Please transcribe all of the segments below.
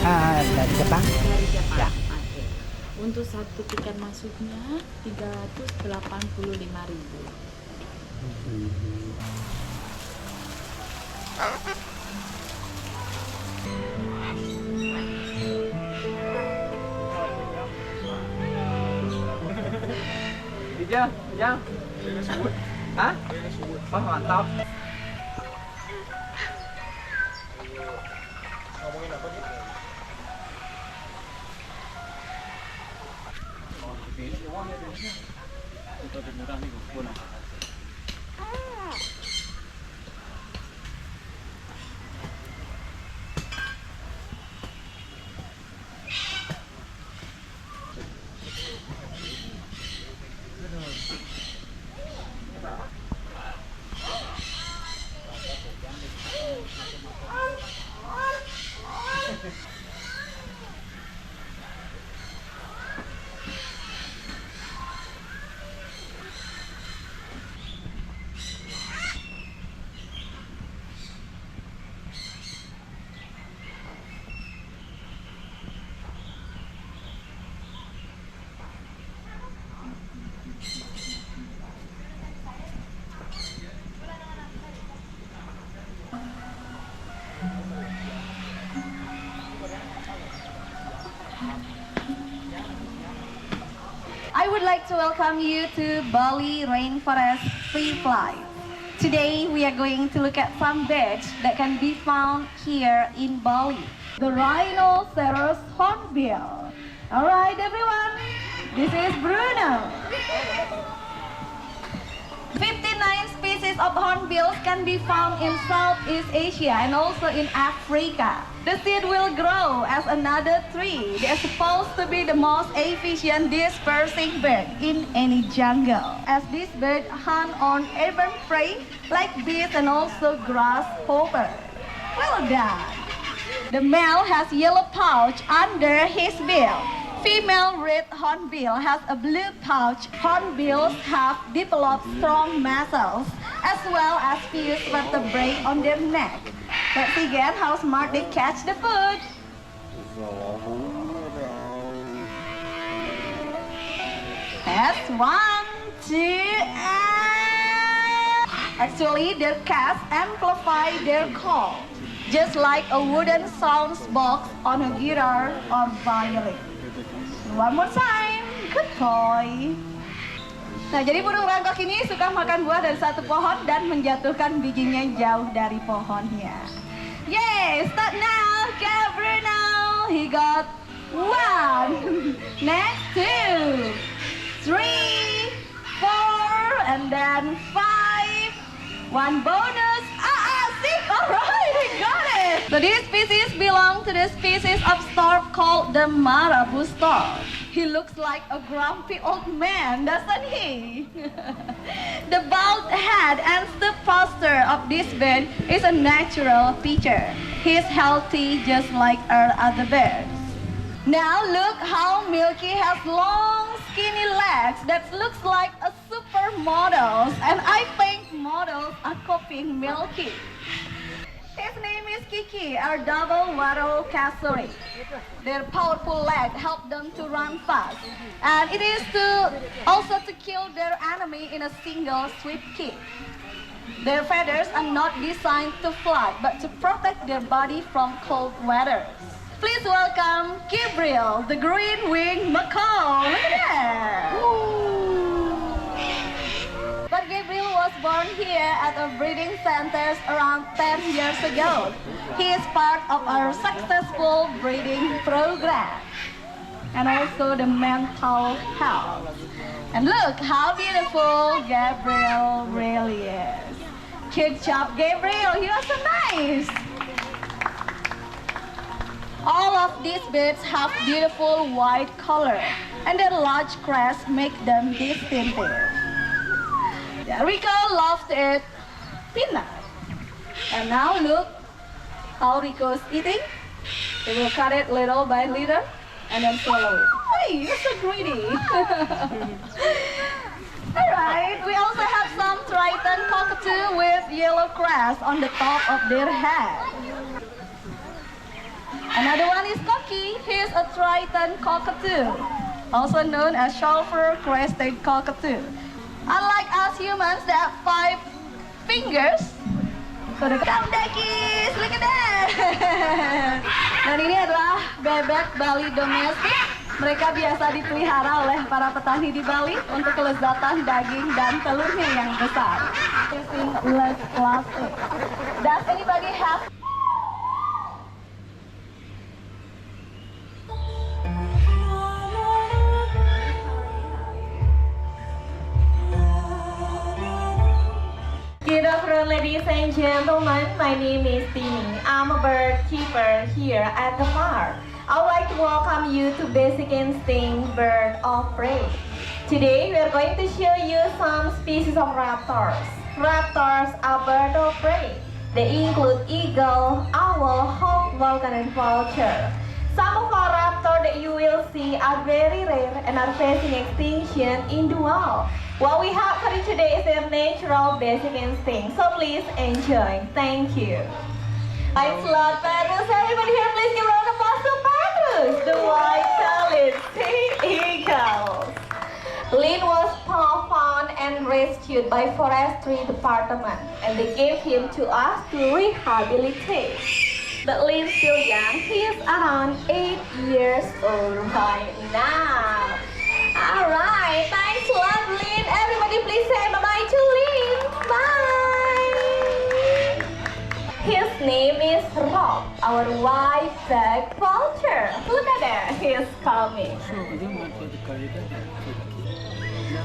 Dari Jepang? Dari Jepang. Ya. Oke. Untuk satu tiket masuknya 385.000. Đi chưa? Đi chưa? Hả? Bác mantap. I would like to welcome you to Bali Rainforest Free Flight. Today we are going to look at some birds that can be found here in Bali. The rhinoceros hornbill. Alright everyone, this is Bruno. 59 species of hornbills can be found in Southeast Asia and also in Africa. The seed will grow as another tree. They are supposed to be the most efficient dispersing bird in any jungle, as this bird hunt on urban prey like bees and also grasshopper. Well done. The male has yellow pouch under his bill. Female red hornbill has a blue pouch. Hornbills have developed strong muscles as well as fused vertebrae on their neck. Let's see again how smart they catch the food. That's 1, 2, and... Actually, their casts amplify their call, just like a wooden sound box on a guitar or violin. One more time, good boy. Nah, jadi burung rangkok ini suka makan buah dari satu pohon dan menjatuhkan bijinya jauh dari pohonnya. Yay, start now, Bruno. He got 1, next 2, 3, 4, and then 5. 1 bonus. 6. Alright, we got it. So this species belong to the species of stork called the marabou stork. He looks like a grumpy old man, doesn't he? The bald head and stiff posture of this bird is a natural feature. He's healthy just like our other birds. Now look how Milky has long skinny legs that looks like a supermodels, and I think models are copying Milky. His name is Kiki, our double wattle cassowary. Their powerful legs help them to run fast, and it is also to kill their enemy in a single swift kick. Their feathers are not designed to fly, but to protect their body from cold weather. Please welcome Gabriel, the green-winged macaw. Look at that! But Gabriel was born here at a breeding center around 10 years ago. He is part of our successful breeding program and also the mental health. And look how beautiful Gabriel really is. Good job, Gabriel. You are so nice. All of these birds have beautiful white color, and their large crests make them distinctive. Rico loves to eat peanut. And now look how Rico's eating. He will cut it little by little and then swallow it. Hey, you're so greedy. Alright, we also have some Triton cockatoo with yellow crest on the top of their head. And Another one is Cocky. Here's a Triton cockatoo, also known as sulfur-crested cockatoo. Unlike us humans that have 5 fingers, so the dagis, look at that. Dan ini adalah bebek Bali domestik. Mereka biasa dipelihara oleh para petani di Bali untuk kelezatan daging dan telurnya yang besar. It's in less plastic. Does anybody have? Good afternoon, ladies and gentlemen. My name is Tini. I'm a bird keeper here at the park. I would like to welcome you to Basic Instinct Bird of Prey. Today, we are going to show you some species of raptors. Raptors are birds of prey. They include eagle, owl, hawk, falcon, and vulture. Some of our raptors that you will see are very rare and are facing extinction in the world. What we have for you today is their natural basic instinct. So please enjoy. Thank you. Thanks a lot, Petrus. Everybody here, please give a round of applause to Petrus, the white-tailed sea eagles. Lynn was found and rescued by Forestry Department, and they gave him to us to rehabilitate. But Lynn's still young. He is around 8 years old right now. Alright, thanks a lot, Lynn. Everybody please say bye-bye to Lynn. Bye. His name is Rob, our white-backed vulture. Look at that, he is coming.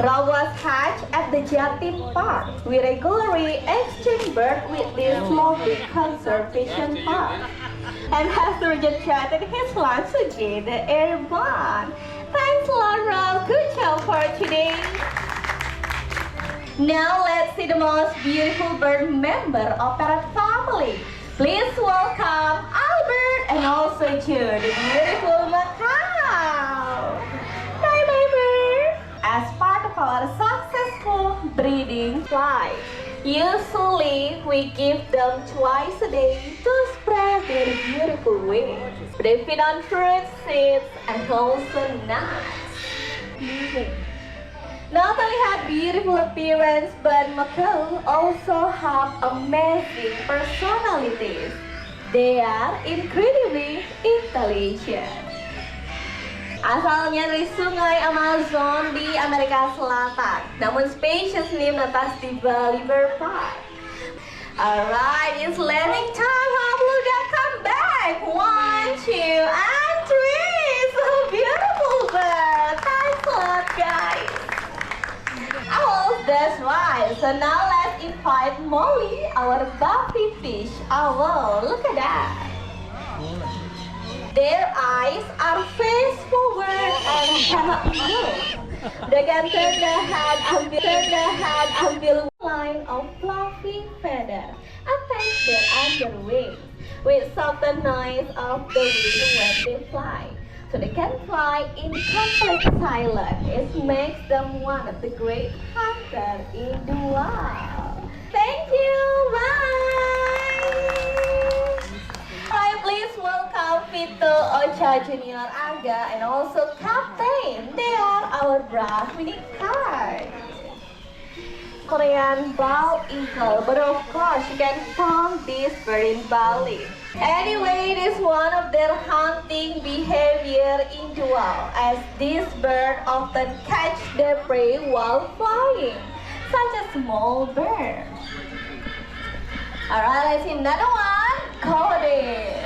Rob was hatched at the Jatim Park. We regularly exchange birds with this lovely conservation park and has regenerated his lunch together airborne. Thanks a lot, Rob. Good job for today. Now let's see the most beautiful bird member of parrot family. Please welcome Albert and also Joe, the beautiful macaw. Bye-bye, bird. As part of our successful breeding flight, usually we give them twice a day to spread their beautiful wings. They feed on fruits, seeds, and also nuts. Not only have beautiful appearance, but macaws also have amazing personalities. They are incredibly intelligent. Asalnya dari sungai Amazon di Amerika Selatan, namun spesies ini menetas di Bali Bird Park. Alright, it's landing time. Hopefully they'll come back. 1, 2, and 3. So beautiful bird. Thanks a lot, guys. Oh, that's right. So now let's invite Molly, our buffy fish owl. Look at that. Their eyes are face forward and cannot move. They can turn their head until line of fluffy feather attach their underwings with softer noise of the wind when they fly. So they can fly in complete silence. It makes them one of the great hunters in the world. Thank you. Bye. Hi, please welcome Vito, Ocha Junior, Aga, and also Captain. They are our brass winning cards. Korean bald eagle, but of course you can find this bird in Bali. Anyway, it is one of their hunting behavior in the wild, as this bird often catch their prey while flying, such as small birds. Alright, let's see another one. Kode.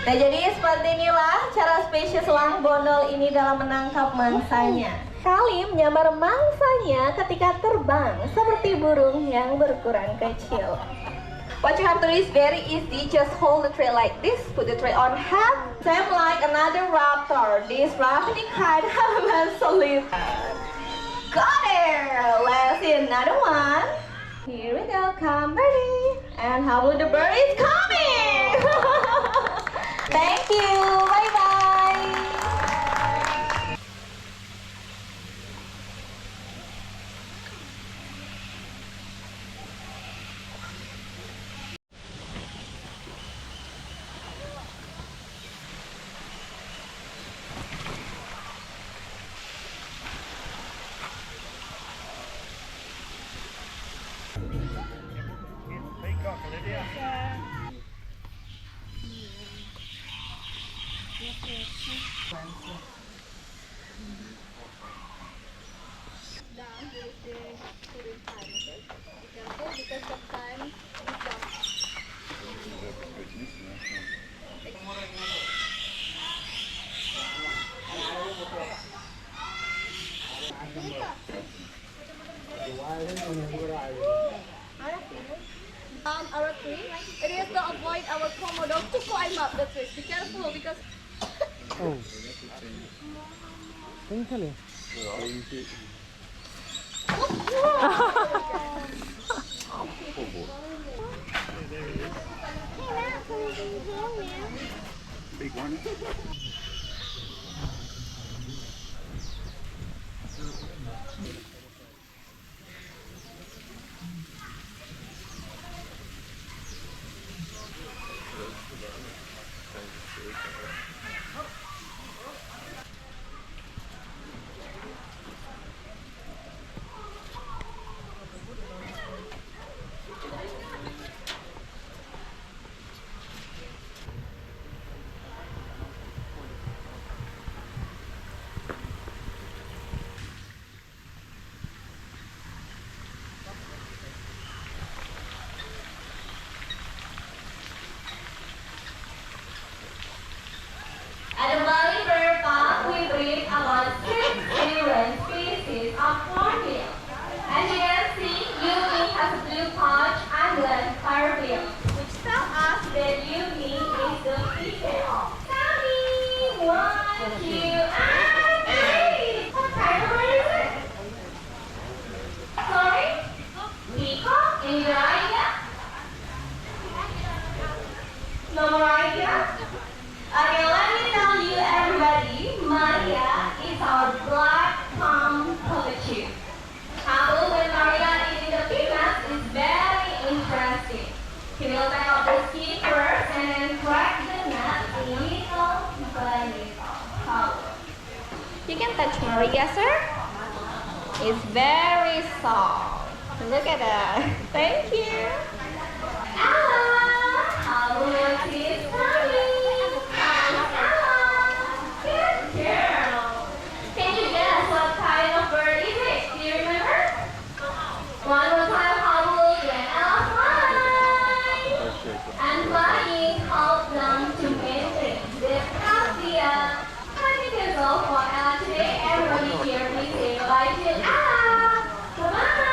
Nah, jadi seperti inilah cara spesies elang bondol ini dalam menangkap mangsanya. Kali menyamar mangsanya ketika terbang seperti burung yang berukuran kecil. What you have to do is very easy. Just hold the tray like this. Put the tray on head. Same like another raptor. This rabbit kind of a solid. Got it. Let's see another one. Here we go. Come ready. And how the bird is coming. Thank you. Bye bye. Our tree, it is to avoid our komodo to climb up the tree. Be careful because Oh. Tengok ni. Big one. At the Bali Bird Park, we breed about 6 different species of hornbill. As you can see, Yumi has a blue pouch and black hornbill, which tells us that Yumi is the female of Sammy. 1, 2, and 3. What kind of bird is it? Sorry? Peacock in your idea? No more idea? Okay, let me tell you everybody, Maria is our black palm cockatoo. How when Maria is in the peanuts is very interesting. He will take out the skin first and then crack the nut little by little. How? You can touch Maria, sir. It's very soft. Look at that. Thank you. Ella, how much is coming? Can you guess what kind of bird is it? Do you remember? One more time, how will when Ella flies? And flying helps them to maintain their healthier. I think that's all for Ella today. Everybody here, please say bye to Ella. Bye-bye.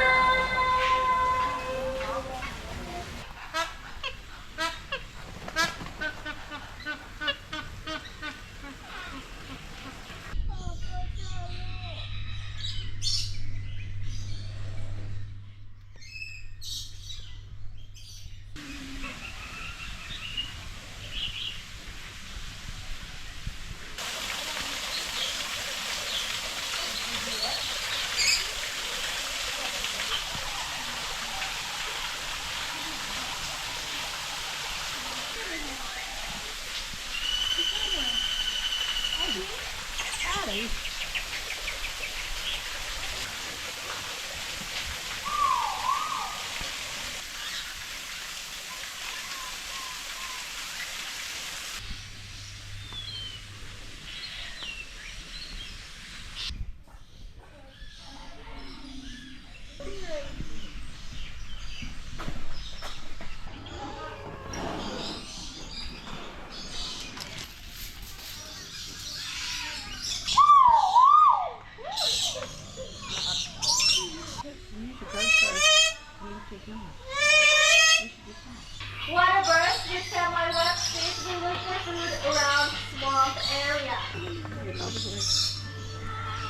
Water birds with semi-wet fish will look for food around swamp area.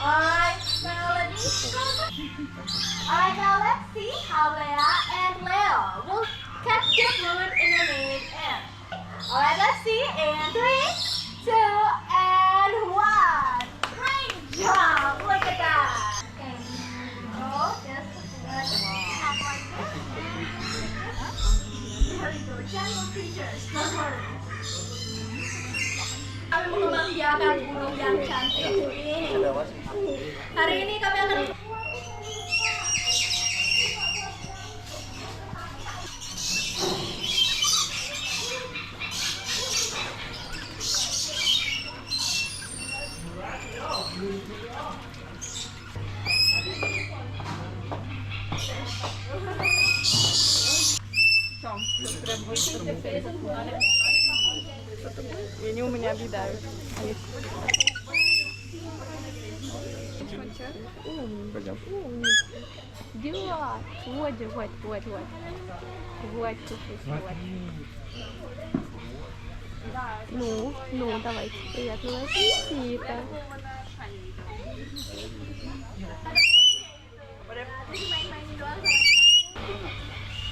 Alright, now let's see how Leia and Leo will catch the food in a minute and. Alright, let's see in 3, 2, and 1. Great job! Look at that! Oh, just jungle creatures, don't worry. Kami mengembangbiakan burung yang cantik ini. Hari ini kami akan Ini у меня объедают. Умница. Делать. Вот. Вот, чуть-чуть, вот. Ну, давайте. Приятного аппетита.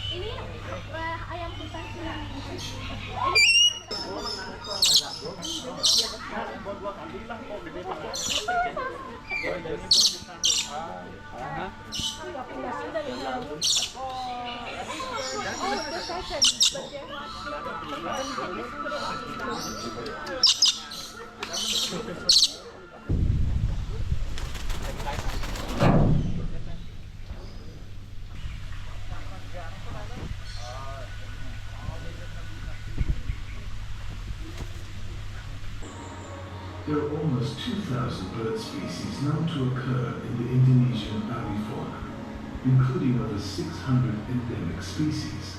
Ini ayam hutan There are almost 2,000 bird species known to occur in the Indonesian Bali fauna, including over 600 endemic species.